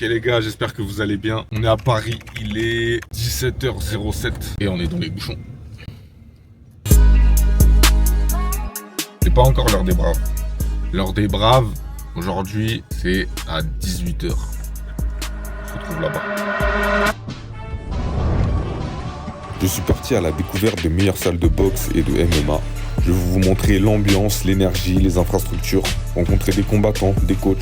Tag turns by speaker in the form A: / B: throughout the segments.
A: Ok les gars, j'espère que vous allez bien. On est à Paris, il est 17h07 et on est dans les bouchons. C'est pas encore l'heure des braves. L'heure des braves, aujourd'hui, c'est à 18h. On se retrouve là-bas. Je suis parti à la découverte des meilleures salles de boxe et de MMA. Je vais vous montrer l'ambiance, l'énergie, les infrastructures, rencontrer des combattants, des coachs.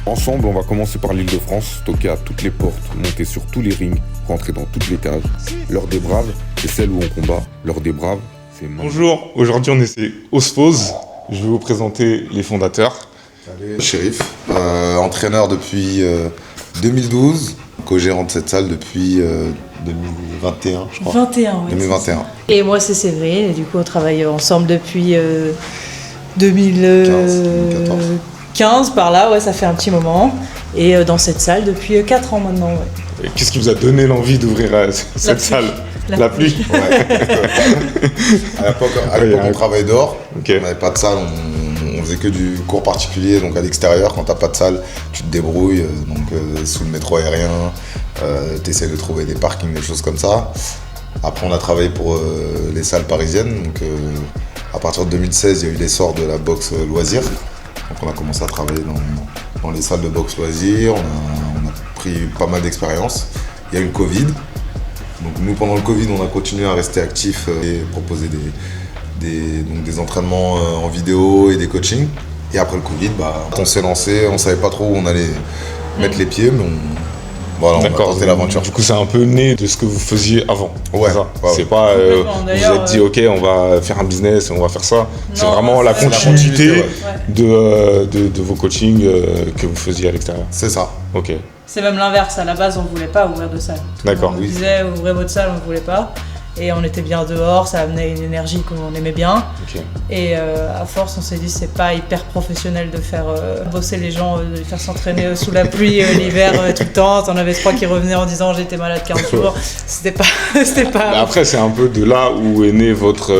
A: Ensemble, on va commencer par l'Île-de-France, toquer à toutes les portes, monter sur tous les rings, rentrer dans toutes les cages. L'heure des braves, c'est celle où on combat. L'heure des braves, c'est maintenant. Bonjour, aujourd'hui on est chez Osphose. Je vais vous présenter les fondateurs.
B: Salut, Chérif, entraîneur depuis 2012, co-gérant de cette salle depuis 2021, je crois.
C: 21, oui.
B: 2021.
C: Et moi, c'est Séverine, et du coup, on travaille ensemble depuis 2015, par là, ouais, ça fait un petit moment. Et dans cette salle depuis 4 ans maintenant, ouais.
A: Et qu'est-ce qui vous a donné l'envie d'ouvrir cette salle? La pluie.
B: Ouais. À l'époque, on travaillait dehors,
A: Okay.
B: On n'avait pas de salle, on faisait que du cours particulier, donc à l'extérieur, quand t'as pas de salle, tu te débrouilles, sous le métro aérien, t'essaies de trouver des parkings, des choses comme ça. Après, on a travaillé pour les salles parisiennes, donc à partir de 2016, il y a eu l'essor de la boxe loisir. Donc on a commencé à travailler dans les salles de boxe loisir, on a pris pas mal d'expérience. Il y a eu le Covid. Donc nous, pendant le Covid, on a continué à rester actifs et proposer des entraînements en vidéo et des coachings. Et après le Covid, on s'est lancé, on savait pas trop où on allait mettre les pieds, mais on a tenté l'aventure.
A: Du coup, c'est un peu né de ce que vous faisiez avant.
B: Ouais.
A: C'est pas vous vous êtes dit, ok, on va faire un business, on va faire ça. C'est vraiment la continuité de vos coachings que vous faisiez à l'extérieur.
B: C'est ça.
A: Ok.
C: C'est même l'inverse, à la base, on ne voulait pas ouvrir de salle.
A: D'accord.
C: On disait, ouvrez votre salle, on ne voulait pas. Et on était bien dehors, ça amenait une énergie qu'on aimait bien.
A: Ok.
C: Et à force, on s'est dit, c'est pas hyper professionnel de faire bosser les gens, de les faire s'entraîner sous la pluie l'hiver tout le temps. T'en avais 3 qui revenaient en disant j'étais malade 15 jours. C'était pas.
A: Mais après, c'est un peu de là où est née votre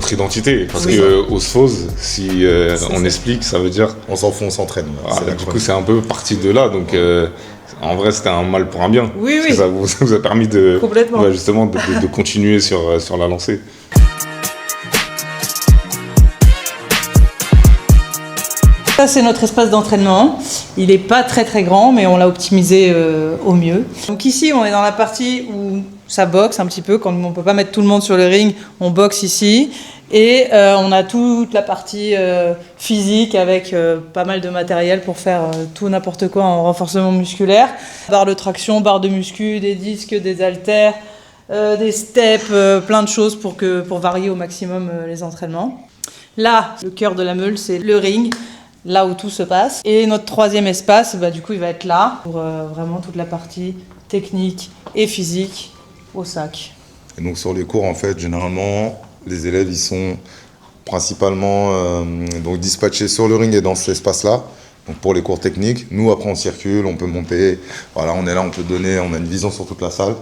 A: identité. Parce que Osphose, si on explique, ça veut dire.
B: On s'en fout, on s'entraîne.
A: Du coup, c'est un peu parti de là. Donc. En vrai, c'était un mal pour un bien.
C: Oui, oui.
A: Ça vous a permis de,
C: complètement.
A: Justement, de continuer sur la lancée.
C: Ça, c'est notre espace d'entraînement. Il n'est pas très très grand, mais on l'a optimisé au mieux. Donc ici, on est dans la partie où ça boxe un petit peu. Quand on ne peut pas mettre tout le monde sur le ring, on boxe ici. Et on a toute la partie physique avec pas mal de matériel pour faire tout n'importe quoi en renforcement musculaire. Barre de traction, barre de muscu, des disques, des haltères, des steps, plein de choses pour varier au maximum les entraînements. Là, le cœur de la meule, c'est le ring, là où tout se passe. Et notre troisième espace, du coup, il va être là pour vraiment toute la partie technique et physique au sac.
B: Et donc sur les cours, en fait, généralement, les élèves, ils sont principalement dispatchés sur le ring et dans cet espace-là. Donc pour les cours techniques, nous après on circule, on peut monter, voilà, on est là, on peut donner, on a une vision sur toute la salle.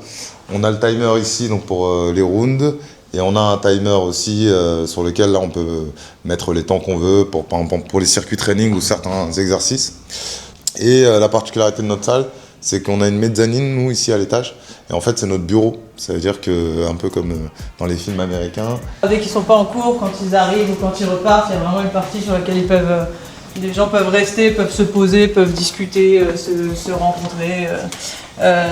B: On a le timer ici donc pour les rounds et on a un timer aussi sur lequel là on peut mettre les temps qu'on veut par exemple pour les circuits training ou certains exercices. Et la particularité de notre salle, c'est qu'on a une mezzanine, nous, ici à l'étage. Et en fait, c'est notre bureau. Ça veut dire que, un peu comme dans les films américains.
C: Dès qu'ils ne sont pas en cours, quand ils arrivent ou quand ils repartent, il y a vraiment une partie sur laquelle les gens peuvent rester, peuvent se poser, peuvent discuter, se rencontrer.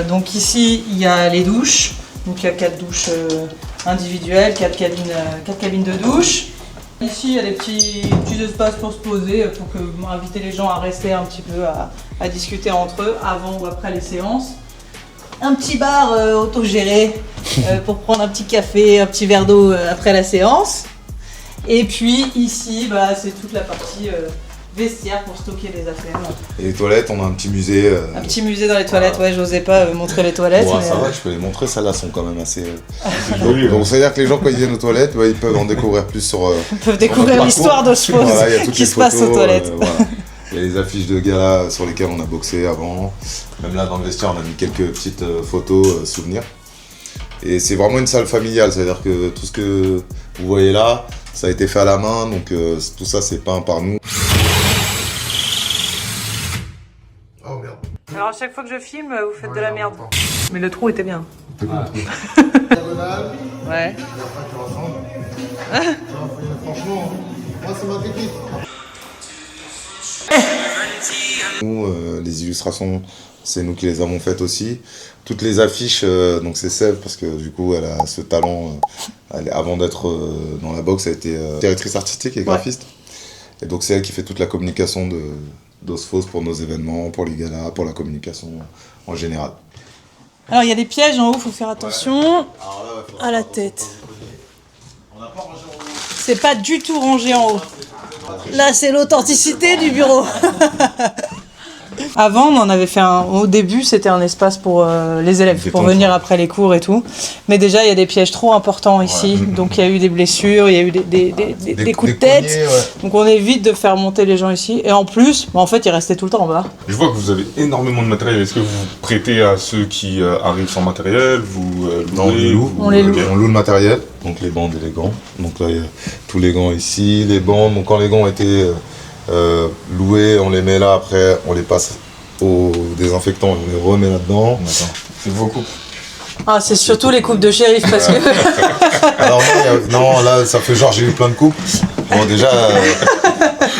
C: Donc ici, il y a les douches. Donc il y a 4 douches individuelles, 4 cabines de douche. Ici, il y a des petits espaces pour se poser, pour inviter les gens à rester un petit peu, à discuter entre eux avant ou après les séances. Un petit bar autogéré pour prendre un petit café, un petit verre d'eau après la séance. Et puis ici, c'est toute la partie vestiaire pour stocker les affaires.
B: Et les toilettes, on a un petit musée.
C: Un petit musée dans les toilettes, ouais, j'osais pas montrer les toilettes.
B: Bon, ça va, je peux les montrer, celles-là sont quand même assez jolies. Donc ça veut dire que les gens, quand ils viennent aux toilettes, ils peuvent en découvrir plus sur.
C: Ils peuvent découvrir l'histoire d'Osphose qui se passe aux toilettes.
B: Voilà. Il y a les affiches de gala sur lesquelles on a boxé avant. Même là, dans le vestiaire, on a mis quelques petites photos, souvenirs. Et c'est vraiment une salle familiale, c'est-à-dire que tout ce que vous voyez là, ça a été fait à la main, donc tout ça, c'est peint par nous. Oh merde.
C: Alors Alors à chaque fois que je filme, vous faites de la merde. Mais le trou était bien.
B: Diagonale.
C: Ouais.
B: Et après, tu rassembles. Franchement, moi, c'est ma technique. Nous, les illustrations, c'est nous qui les avons faites aussi. Toutes les affiches, donc c'est Sève, parce que du coup, elle a ce talent. Avant d'être dans la boxe, elle a été directrice artistique et graphiste. Et donc, c'est elle qui fait toute la communication d'Osphos pour nos événements, pour les galas, pour la communication en général.
C: Alors il y a des pièges en haut, faut faire attention à la tête. C'est pas du tout rangé en haut. Là c'est l'authenticité du bureau. Avant, on en avait fait au début, c'était un espace pour les élèves, pour venir après les cours et tout. Mais déjà, il y a des pièges trop importants ici. Ouais. Donc, il y a eu des blessures, il y a eu des coups de tête. Cognés, ouais. Donc, on évite de faire monter les gens ici. Et en plus, en fait, ils restaient tout le temps en bas.
A: Je vois que vous avez énormément de matériel. Est-ce que vous prêtez à ceux qui arrivent sans matériel?
B: Non, on les loue. On loue le matériel, donc les bandes et les gants. Donc là, il y a tous les gants ici, les bandes. Donc, quand les gants étaient loués, on les met là. Après, on les passe au désinfectant, on les remet là-dedans.
A: C'est vos coupes.
C: Ah, c'est surtout les coupes de shérif parce que.
B: Alors non, là, ça fait genre j'ai eu plein de coupes. Bon, déjà,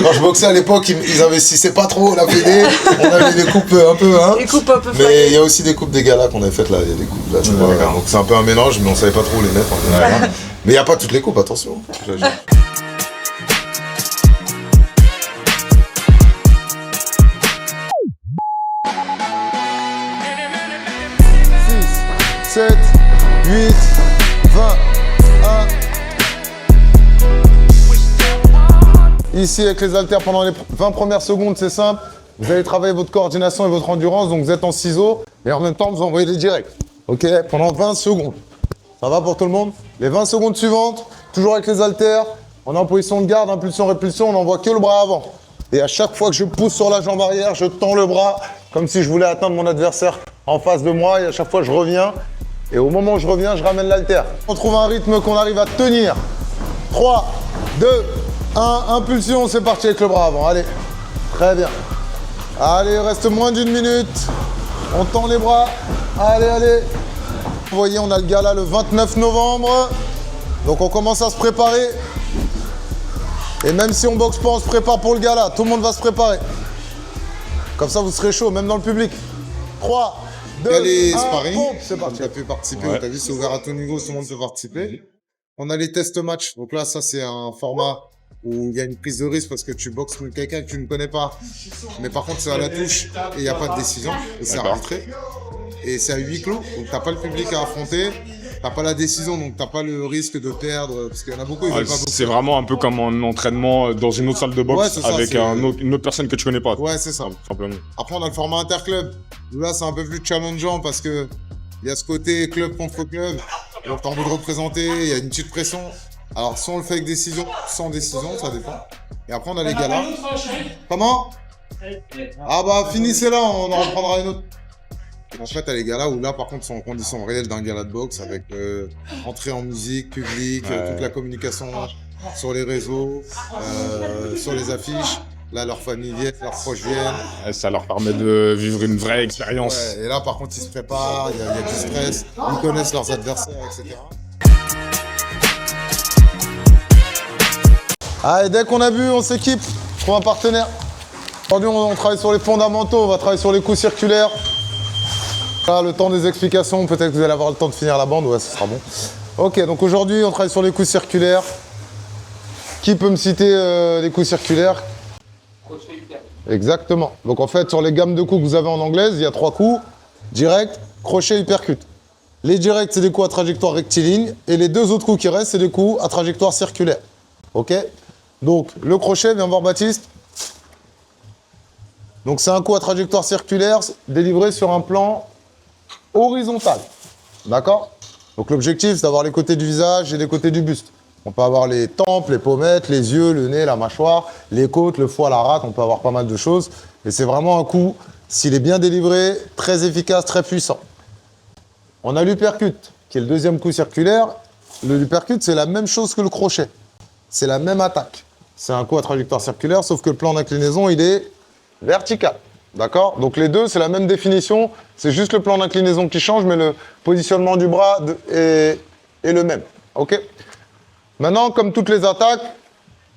B: quand je boxais à l'époque, ils investissaient pas trop la fédé. On avait des coupes un peu, hein.
C: Des coupes un peu.
B: Mais il y a aussi des coupes des galas qu'on avait faites là. Il y a des coupes là, tu vois. Donc c'est un peu un mélange, mais on savait pas trop où les mettre en général. Mais il y a pas toutes les coupes, attention. 7, 8, 20, 1. Ici, avec les haltères, pendant les 20 premières secondes, c'est simple. Vous allez travailler votre coordination et votre endurance, donc vous êtes en ciseaux. Et en même temps, vous envoyez les directs. OK? Pendant 20 secondes. Ça va pour tout le monde? Les 20 secondes suivantes, toujours avec les haltères. On est en position de garde, impulsion, répulsion, on n'envoie que le bras avant. Et à chaque fois que je pousse sur la jambe arrière, je tends le bras comme si je voulais atteindre mon adversaire en face de moi. Et à chaque fois, je reviens. Et au moment où je reviens, je ramène l'haltère. On trouve un rythme qu'on arrive à tenir. 3, 2, 1, impulsion, c'est parti avec le bras avant. Allez, très bien. Allez, il reste moins d'une minute. On tend les bras. Allez, allez. Vous voyez, on a le gala le 29 novembre. Donc on commence à se préparer. Et même si on boxe pas, on se prépare pour le gala. Tout le monde va se préparer. Comme ça, vous serez chaud, même dans le public. 3, 2, 1, c'est parti. Tu as pu participer, ouais. Tu as vu, c'est ouvert à tout niveau, tout le monde peut participer. On a les tests match. Donc là, ça, c'est un format où il y a une prise de risque parce que tu boxes contre quelqu'un que tu ne connais pas. Mais par contre, c'est à la touche et il n'y a pas de décision. Et c'est arbitré. Et c'est à huis clos. Donc, tu n'as pas le public à affronter. T'as pas la décision, donc t'as pas le risque de perdre, parce qu'il y en a beaucoup, ils veulent pas boxer.
A: C'est vraiment un peu comme un entraînement dans une autre salle de boxe, ouais, avec une autre personne que tu connais pas.
B: Ouais, c'est ça. Simplement. Après, on a le format interclub. Là, c'est un peu plus challengeant parce que il y a ce côté club contre club. Donc, t'as envie de représenter, il y a une petite pression. Alors, soit on le fait avec décision, sans décision, ça dépend. Et après, on a les galas. Comment? Ah bah, finissez là, on en reprendra une autre. En fait, t'as les galas où là, par contre, sont en conditions réelles d'un gala de boxe avec entrée en musique, public, toute la communication sur les réseaux, sur les affiches. Là, leurs familles viennent, leurs proches viennent.
A: Ça leur permet de vivre une vraie expérience.
B: Ouais, et là, par contre, ils se préparent, il y a du stress, ils connaissent leurs adversaires, etc. Allez, dès qu'on a bu, on s'équipe, on trouve un partenaire. Aujourd'hui, on travaille sur les fondamentaux, on va travailler sur les coups circulaires. Là, le temps des explications, peut-être que vous allez avoir le temps de finir la bande, ouais, ce sera bon. Ok, donc aujourd'hui, on travaille sur les coups circulaires. Qui peut me citer les coups circulaires? Exactement. Donc en fait, sur les gammes de coups que vous avez en anglaise, il y a 3 coups. Direct, crochet, uppercut. Les directs, c'est des coups à trajectoire rectiligne. Et les 2 autres coups qui restent, c'est des coups à trajectoire circulaire. Ok? Donc, le crochet, viens voir Baptiste. Donc c'est un coup à trajectoire circulaire délivré sur un plan horizontal. D'accord? Donc l'objectif, c'est d'avoir les côtés du visage et les côtés du buste. On peut avoir les tempes, les pommettes, les yeux, le nez, la mâchoire, les côtes, le foie, la rate, on peut avoir pas mal de choses. Et c'est vraiment un coup, s'il est bien délivré, très efficace, très puissant. On a l'uppercut, qui est le deuxième coup circulaire. L'uppercut, c'est la même chose que le crochet. C'est la même attaque. C'est un coup à trajectoire circulaire, sauf que le plan d'inclinaison, il est vertical. D'accord? Donc les deux, c'est la même définition. C'est juste le plan d'inclinaison qui change, mais le positionnement du bras est le même. OK? Maintenant, comme toutes les attaques,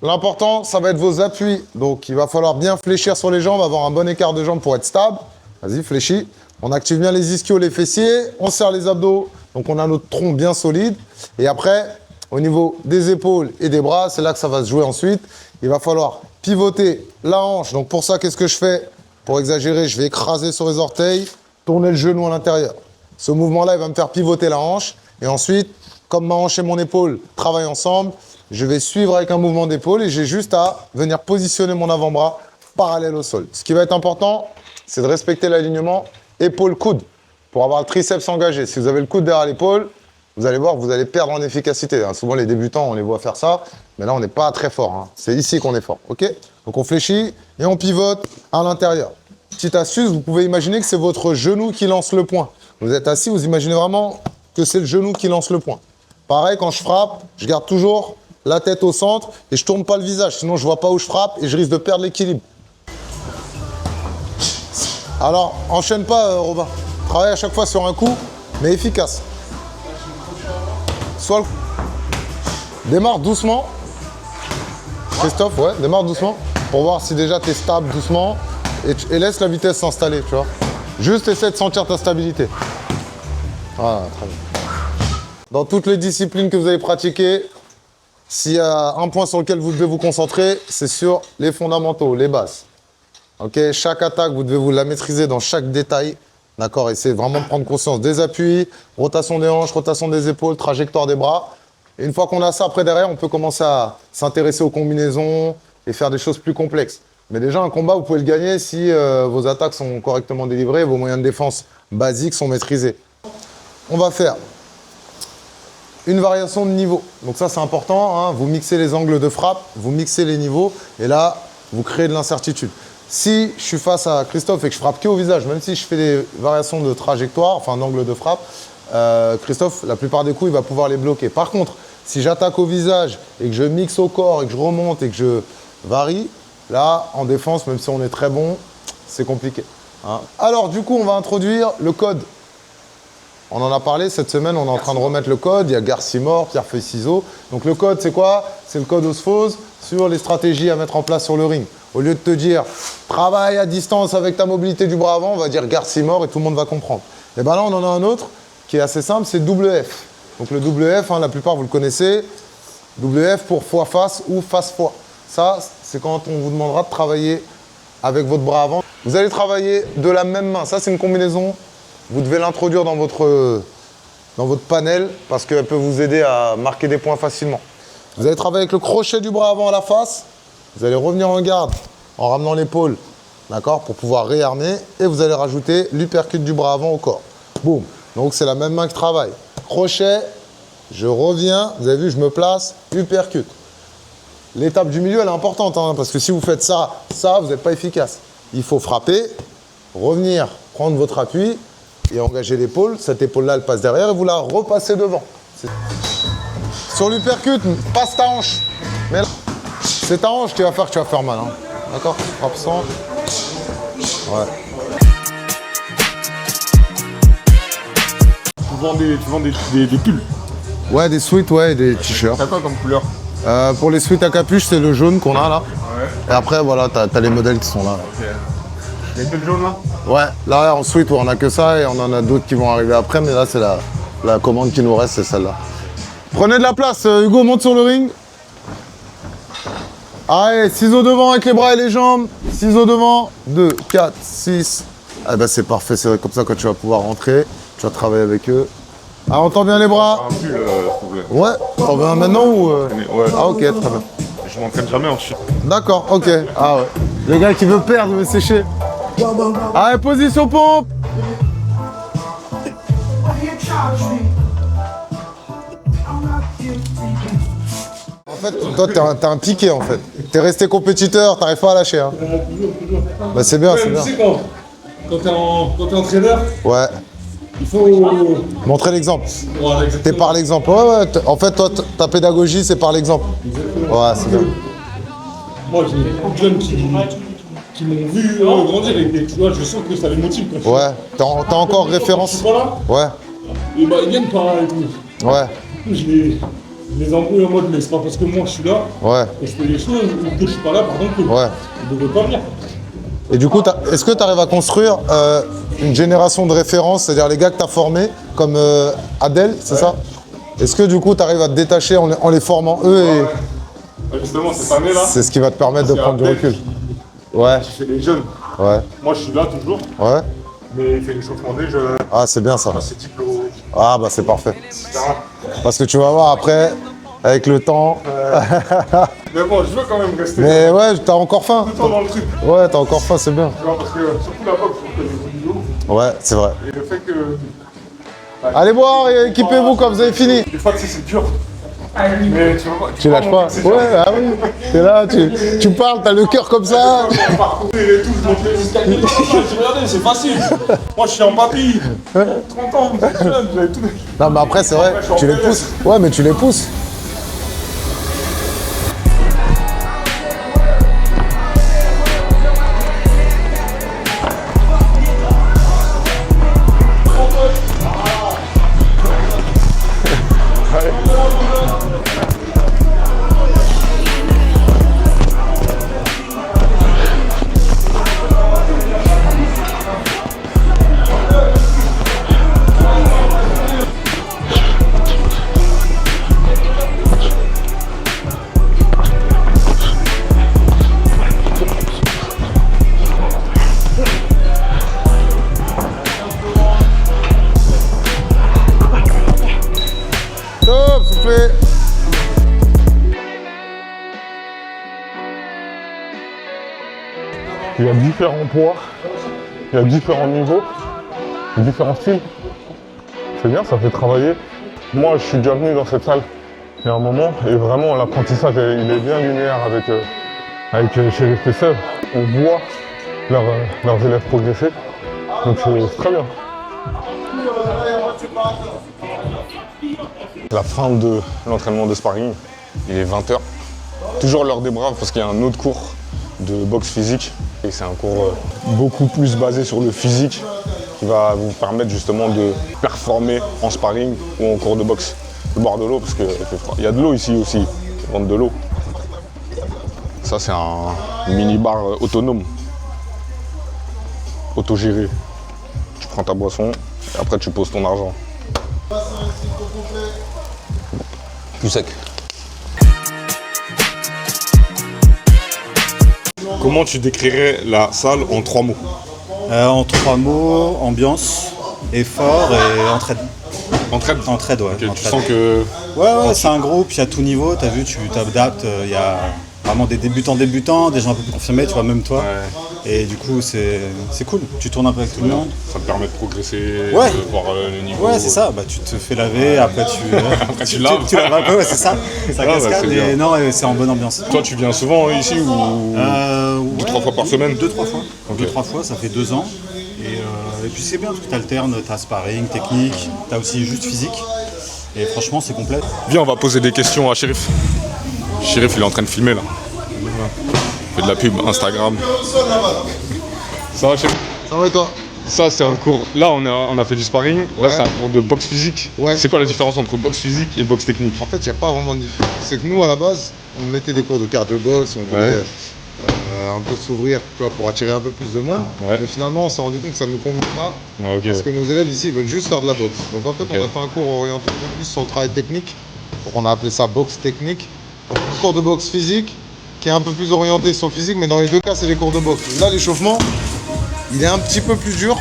B: l'important, ça va être vos appuis. Donc, il va falloir bien fléchir sur les jambes, avoir un bon écart de jambes pour être stable. Vas-y, fléchis. On active bien les ischios, les fessiers. On serre les abdos. Donc, on a notre tronc bien solide. Et après, au niveau des épaules et des bras, c'est là que ça va se jouer ensuite. Il va falloir pivoter la hanche. Donc, pour ça, qu'est-ce que je fais? Pour exagérer, je vais écraser sur les orteils, tourner le genou à l'intérieur. Ce mouvement-là, il va me faire pivoter la hanche. Et ensuite, comme ma hanche et mon épaule travaillent ensemble, je vais suivre avec un mouvement d'épaule et j'ai juste à venir positionner mon avant-bras parallèle au sol. Ce qui va être important, c'est de respecter l'alignement épaule-coude pour avoir le triceps engagé. Si vous avez le coude derrière l'épaule, vous allez voir que vous allez perdre en efficacité. Souvent, les débutants, on les voit faire ça, mais là, on n'est pas très fort. C'est ici qu'on est fort. OK? Donc, on fléchit et on pivote à l'intérieur. Petite astuce, vous pouvez imaginer que c'est votre genou qui lance le point. Vous êtes assis, vous imaginez vraiment que c'est le genou qui lance le point. Pareil, quand je frappe, je garde toujours la tête au centre et je tourne pas le visage, sinon je vois pas où je frappe et je risque de perdre l'équilibre. Alors, enchaîne pas, Robin. Travaille à chaque fois sur un coup, mais efficace. Démarre doucement. Christophe, ouais, démarre doucement pour voir si déjà tu es stable doucement et laisse la vitesse s'installer, tu vois. Juste essaie de sentir ta stabilité. Voilà, très bien. Dans toutes les disciplines que vous avez pratiquées, s'il y a un point sur lequel vous devez vous concentrer, c'est sur les fondamentaux, les bases. Okay? Chaque attaque, vous devez vous la maîtriser dans chaque détail. D'accord? Essayez vraiment de prendre conscience des appuis, rotation des hanches, rotation des épaules, trajectoire des bras. Et une fois qu'on a ça, après derrière, on peut commencer à s'intéresser aux combinaisons et faire des choses plus complexes. Mais déjà, un combat, vous pouvez le gagner si vos attaques sont correctement délivrées, vos moyens de défense basiques sont maîtrisés. On va faire une variation de niveau. Donc ça, c'est important. Hein. Vous mixez les angles de frappe, vous mixez les niveaux, et là, vous créez de l'incertitude. Si je suis face à Christophe et que je frappe que au visage, même si je fais des variations de trajectoire, enfin d'angle de frappe, Christophe, la plupart des coups, il va pouvoir les bloquer. Par contre, si j'attaque au visage et que je mixe au corps et que je remonte et que je varie, là, en défense, même si on est très bon, c'est compliqué. Hein. Alors, du coup, on va introduire le code. On en a parlé cette semaine, on est en train de remettre le code. Il y a Garcimore, Pierre Feuille Ciseaux. Donc le code, c'est quoi? C'est le code Osphose sur les stratégies à mettre en place sur le ring. Au lieu de te dire travaille à distance avec ta mobilité du bras avant, on va dire Garcimore et tout le monde va comprendre. Et bien là, on en a un autre qui est assez simple, c'est WF. Donc le WF, hein, la plupart vous le connaissez. WF pour fois face ou face fois. Ça, c'est quand on vous demandera de travailler avec votre bras avant. Vous allez travailler de la même main. Ça, c'est une combinaison. Vous devez l'introduire dans votre panel parce qu'elle peut vous aider à marquer des points facilement. Vous allez travailler avec le crochet du bras avant à la face. Vous allez revenir en garde en ramenant l'épaule, d'accord, pour pouvoir réarmer. Et vous allez rajouter l'uppercut du bras avant au corps. Boum. Donc, c'est la même main qui travaille. Crochet, je reviens. Vous avez vu, je me place, uppercut. L'étape du milieu, elle est importante hein, parce que si vous faites ça, vous n'êtes pas efficace. Il faut frapper, revenir, prendre votre appui et engager l'épaule. Cette épaule-là, elle passe derrière et vous la repassez devant. Sur l'uppercut, passe ta hanche. Mais là, c'est ta hanche qui va faire que tu vas faire mal. Hein. D'accord? Frappe sans. Ouais.
A: Tu vends des pulls?
B: Ouais, des sweats, ouais, et des t-shirts.
A: T'as quoi comme couleur?
B: Pour les sweats à capuche, c'est le jaune qu'on a là.
A: Ouais.
B: Et après, voilà, t'as les modèles qui sont là.
A: Ok. Il y a que le jaune là?
B: Ouais, là en sweat, on a que ça et on en a d'autres qui vont arriver après, mais là, c'est la commande qui nous reste, c'est celle-là. Prenez de la place, Hugo, monte sur le ring. Allez, ciseaux devant avec les bras et les jambes. Ciseaux devant, 2, 4, 6. Ah ben c'est parfait, c'est comme ça que tu vas pouvoir rentrer. Tu vas travailler avec eux. Ah, on tend bien les bras.
A: Un pull, s'il vous plaît.
B: Ouais, t'en veux un maintenant ou
A: Ouais.
B: Ah ok, très bien.
A: Je m'entraîne jamais en chien.
B: D'accord, ok. Ah ouais. Le gars qui veut perdre, veut sécher. Allez, position pompe. En fait, toi, t'es un piqué en fait. T'es resté compétiteur, t'arrives pas à lâcher. Hein. Bah c'est bien, c'est bien.
D: Tu sais quand t'es entraîneur,
B: Ouais.
D: il faut...
B: Montrer l'exemple.
D: Voilà,
B: T'es
D: exactement.
B: par l'exemple. Ouais, ouais. En fait, toi, ta pédagogie, c'est par l'exemple. Ouais, c'est bien.
D: Moi, j'ai beaucoup de jeunes qui qui m'ont vu grandir et tu vois, je sens que ça les motive. Quand
B: Ouais, t'as encore
D: je
B: référence.
D: suis pas là,
B: Ouais,
D: et bah ils viennent pas et tout.
B: ouais,
D: Je les embrouille en mode, mais c'est pas parce que moi je suis là
B: ouais,
D: et je fais les choses ou que je suis pas là, par exemple, que
B: ouais.
D: ils devraient pas venir.
B: Et du coup, est-ce que tu arrives à construire une génération de références, c'est-à-dire les gars que tu as formés, comme Adèle, c'est ça? Est-ce que du coup, tu arrives à te détacher en les formant eux et
D: Ouais, justement, cette année là,
B: c'est ce qui va te permettre de prendre du recul? Ouais,
D: je fais les jeunes.
B: ouais,
D: Moi je suis là toujours,
B: ouais.
D: mais il fait l'échauffement des jeunes.
B: Ah, c'est bien ça.
D: C'est diplôme,
B: Ah, bah c'est parfait.
D: etc.
B: Parce que tu vas voir après, avec le temps.
D: Mais bon, je veux quand même rester
B: Mais ouais, t'as encore faim.
D: tout le temps dans le truc.
B: Ouais, t'as encore faim, c'est bien.
D: Tu vois, parce que surtout la boxe, on fait des vidéos.
B: Ouais, c'est vrai.
D: Et le fait que.
B: Allez boire et équipez-vous quand vous avez fini.
D: Des fois, tu sais, c'est dur. Mais tu vois,
B: Tu lâches pas.
D: c'est
B: Ouais, ah oui. T'es là, tu parles, t'as le cœur comme ça.
D: parcourir et tout, je monte les escaliers. Regardez, c'est facile. Moi, je suis en papy. 30 ans, vous êtes jeune, vous avez tout.
B: Non, mais après, c'est vrai, tu les pousses. Ouais, mais tu les pousses. Top, soufflez.
E: Il y a différents poids, il y a différents niveaux, différents styles. C'est bien, ça fait travailler. Moi, je suis déjà venu dans cette salle il y a un moment et vraiment l'apprentissage il est bien linéaire avec Chérif et Seb. On voit leurs élèves progresser, donc c'est très bien. La fin de l'entraînement de sparring, il est 20h. Toujours l'heure des braves parce qu'il y a un autre cours de boxe physique et c'est un cours beaucoup plus basé sur le physique qui va vous permettre justement de performer en sparring ou en cours de boxe. Je vais boire de l'eau parce qu'il fait froid. Il y a de l'eau ici aussi, ils vendent de l'eau. Ça c'est un mini-bar autonome, autogéré. Tu prends ta boisson et après tu poses ton argent. Plus sec.
A: Comment tu décrirais la salle en 3 mots?
F: En 3 mots, ambiance, effort et entraide.
A: Entraide?
F: Entraide, ouais.
A: Ok, tu
F: entraide.
A: sens que...
F: Ouais, c'est un groupe, il y a tout niveau, t'as vu, tu t'adaptes, il y a vraiment des débutants, des gens un peu plus confirmés, tu vois, même toi.
A: Ouais.
F: Et du coup, c'est cool, tu tournes un peu avec tout le monde.
A: Ça te permet de progresser,
F: Ouais.
A: de voir le niveau.
F: Ouais, c'est ça, bah, tu te fais laver, après
A: tu laves.
F: tu laves un peu, ouais, c'est ça. Ça
A: Ah, bah,
F: cascade,
A: c'est bien.
F: et non, c'est en bonne ambiance.
A: Toi, tu viens souvent ici ou...
F: Ouais,
A: 3 fois par semaine?
F: 2-3 fois.
A: Ok.
F: 2-3 fois, ça fait 2 ans. Et puis c'est bien parce que tu alternes, tu as sparring, technique, tu as aussi juste physique. Et franchement, c'est complet.
A: Viens, on va poser des questions à Chérif. Chérif, il est en train de filmer là. Il fait de la pub Instagram. Ça va, Chérif?
B: Ça va et toi?
A: Ça, c'est un cours. Là, on a fait du sparring. Là, c'est un cours de boxe physique.
B: Ouais.
A: C'est quoi la différence entre boxe physique et boxe technique?
B: En fait, il n'y a pas vraiment de différence. C'est que nous, à la base, on mettait des cours de cardio box, on voulait un peu s'ouvrir, tu vois, pour attirer un peu plus de monde.
A: Ouais.
B: Mais finalement, on s'est rendu compte que ça ne nous convenait pas.
A: Ah, ok.
B: Parce que nos élèves ici, ils veulent juste faire de la boxe. Donc en fait,
A: Ok.
B: on a fait un cours orienté un peu plus sur le travail technique. Donc on a appelé ça boxe technique. Donc, un cours de boxe physique qui est un peu plus orienté sur le physique, mais dans les deux cas, c'est les cours de boxe. Là, l'échauffement, il est un petit peu plus dur.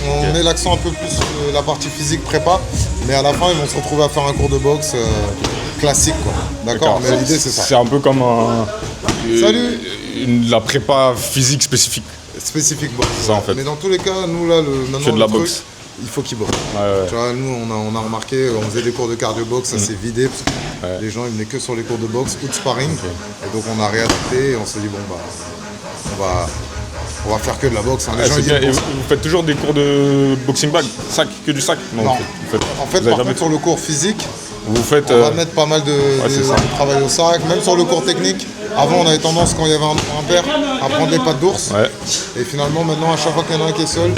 B: On met l'accent un peu plus sur la partie physique prépa. Mais à la fin, ils vont se retrouver à faire un cours de boxe classique, quoi. D'accord? Mais l'idée, c'est ça.
A: C'est un peu comme
B: Salut.
A: la prépa physique spécifique.
B: Spécifique boxe.
A: Ça, en fait.
B: Mais dans tous les cas, nous, là, maintenant,
A: Fais de la
B: le truc,
A: boxe.
B: il faut qu'ils boxent.
A: Ouais.
B: Tu vois, nous, on a remarqué, on faisait des cours de cardio boxe, ça s'est vidé, parce que les gens, ils venaient que sur les cours de boxe ou de sparring. Et donc, on a réadapté et on s'est dit, bon, bah, on va faire que de la boxe. Hein. Les gens,
A: C'est
B: ils
A: bien.
B: viennent
A: Et
B: pour
A: vous faites toujours des cours de boxing bag? Sac? Que du sac?
B: Non.
A: vous faites-
B: En fait,
A: vous avez
B: par
A: jamais
B: contre, sur le cours physique,
A: Vous faites.
B: On va mettre pas mal de
A: c'est ça.
B: travail au sac, même sur le cours technique. Avant, on avait tendance, quand il y avait un paire, à prendre les pattes d'ours.
A: Ouais.
B: Et finalement, maintenant, à chaque fois qu'il y en a un qui est seul,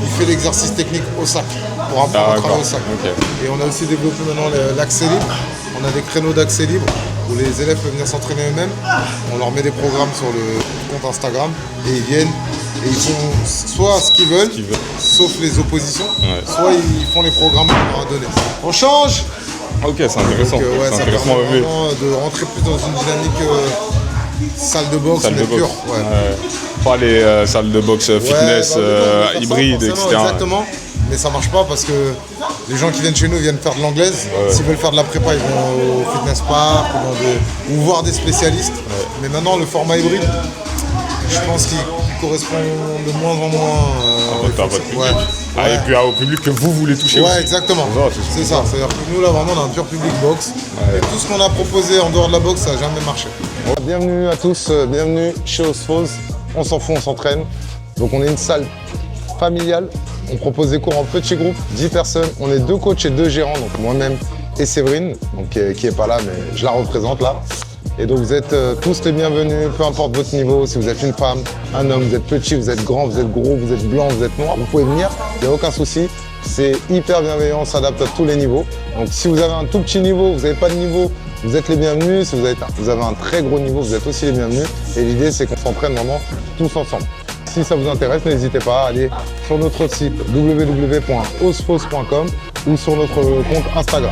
B: il fait l'exercice technique au sac, pour apprendre à travailler au sac.
A: Ok.
B: Et on a aussi développé maintenant l'accès libre. On a des créneaux d'accès libre où les élèves peuvent venir s'entraîner eux-mêmes. On leur met des programmes sur le compte Instagram et ils viennent et ils font soit ce qu'ils veulent, sauf les oppositions, soit ils font les programmes qu'on leur a donnés. On change.
A: Ok, c'est intéressant.
B: Donc,
A: c'est
B: ça
A: intéressant
B: permet
A: à ver.
B: vraiment de rentrer plus dans une dynamique salle de boxe,
A: Salle
B: mais
A: de boxe.
B: pure. Ouais.
A: Pas les salles de boxe fitness,
B: Ouais, bah, on peut faire ça,
A: hybrides,
B: forcément,
A: etc.
B: Exactement. Mais ça marche pas parce que les gens qui viennent chez nous viennent faire de l'anglaise. S'ils veulent faire de la prépa, ils vont au fitness park ou voir des spécialistes. Mais maintenant, le format hybride, je pense qu'il correspond de moins en moins
A: à votre public.
B: Ouais.
A: Ah, et puis au public que vous voulez toucher
B: Ouais,
A: aussi.
B: exactement.
A: C'est
B: C'est ça. C'est-à-dire que nous, là, vraiment, on a un pur public boxe. Et tout ce qu'on a proposé en dehors de la boxe, ça n'a jamais marché.
G: Bienvenue à tous, bienvenue chez Osphose. On s'en fout, on s'entraîne. Donc on est une salle familiale. On propose des cours en petits groupes, 10 personnes. On est 2 coachs et 2 gérants, donc moi-même et Séverine, donc, qui est pas là, mais je la représente là. Et donc vous êtes tous les bienvenus, peu importe votre niveau. Si vous êtes une femme, un homme, vous êtes petit, vous êtes grand, vous êtes gros, vous êtes blanc, vous êtes noir, vous pouvez venir, il n'y a aucun souci. C'est hyper bienveillant, on s'adapte à tous les niveaux. Donc si vous avez un tout petit niveau, vous n'avez pas de niveau, vous êtes les bienvenus. Si vous avez un très gros niveau, vous êtes aussi les bienvenus. Et l'idée, c'est qu'on s'entraîne vraiment tous ensemble. Si ça vous intéresse, n'hésitez pas à aller sur notre site www.osphose.com ou sur notre compte Instagram.